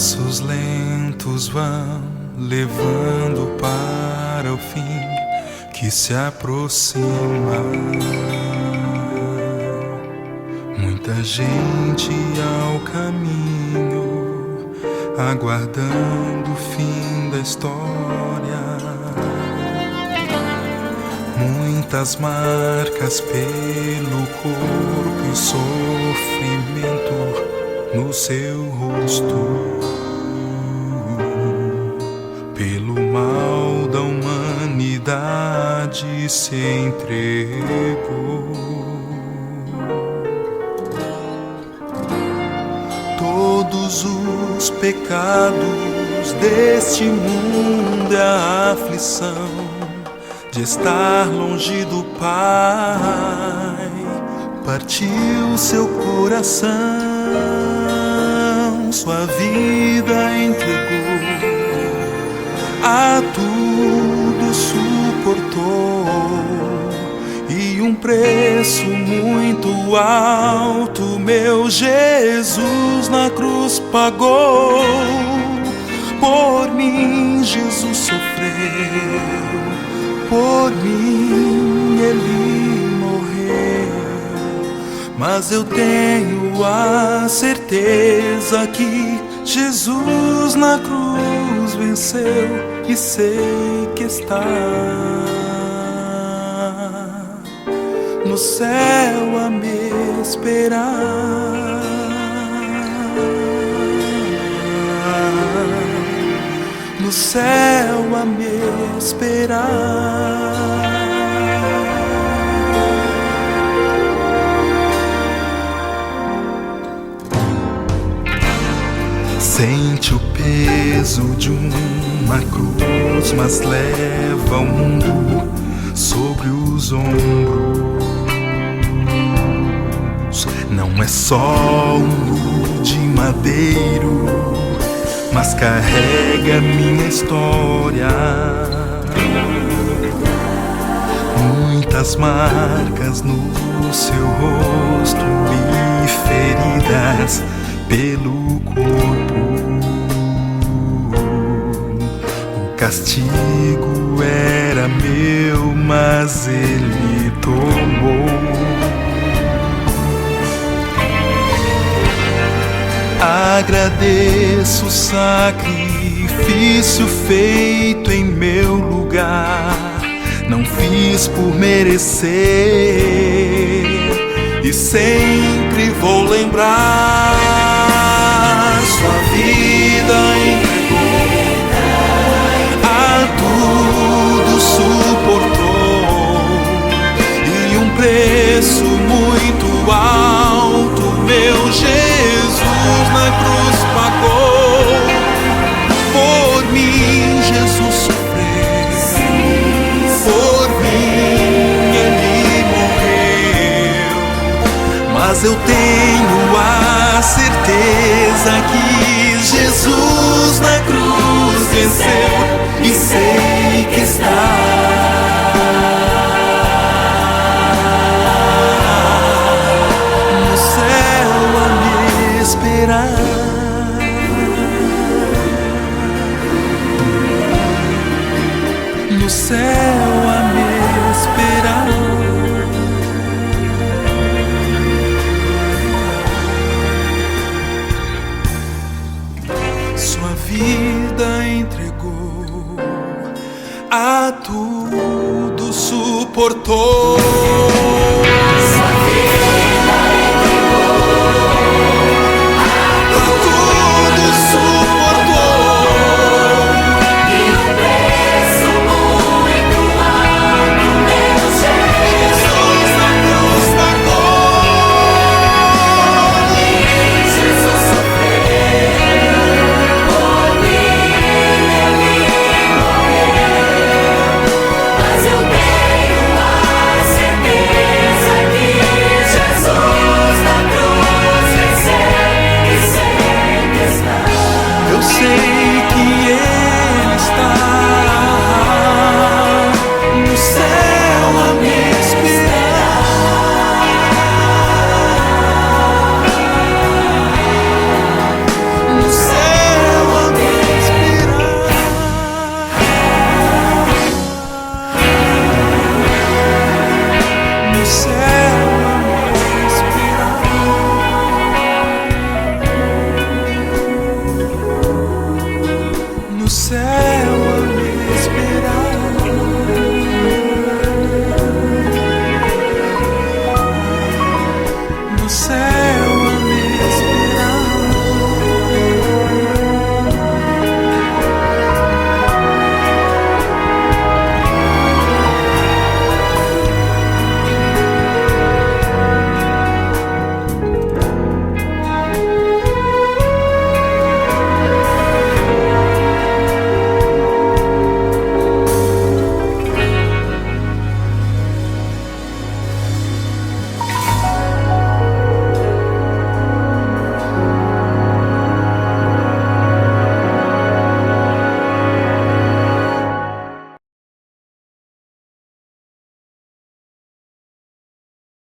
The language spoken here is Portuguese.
passos lentos vão levando para o fim que se aproxima. Muita gente ao caminho, aguardando o fim da história. Muitas marcas pelo corpo e sofrimento no seu rosto, pelo mal da humanidade se entregou. Todos os pecados deste mundo é a aflição de estar longe do Pai. Partiu seu coração, sua vida entregou, a tudo suportou, e um preço muito alto meu Jesus na cruz pagou. Por mim Jesus sofreu, por mim Ele morreu. Mas eu tenho a certeza que Jesus na cruz venceu, e sei que está no céu a me esperar. No céu a me esperar. Sente o peso de uma cruz, mas leva o mundo sobre os ombros. Não é só um de madeiro, mas carrega minha história. Muitas marcas no seu rosto e feridas pelo corpo. O castigo era meu, mas Ele tomou. Agradeço o sacrifício feito em meu lugar. Não fiz por merecer, e sempre vou lembrar. Sua vida entregou, a tudo suportou, e um preço muito alto meu Jesus na cruz pagou. Por mim Jesus sofreu, por mim Ele morreu. Mas eu tenho a certeza que Jesus na cruz venceu, e sei que está no céu a me esperar. No céu a me esperar. Sua vida entregou, a tudo suportou. Sua vida entregou, a tudo suportou, e o preço muito alto meu Jesus na cruz pagou. Jesus sofreu, por mim Ele morreu. Mas eu tenho a certeza céu.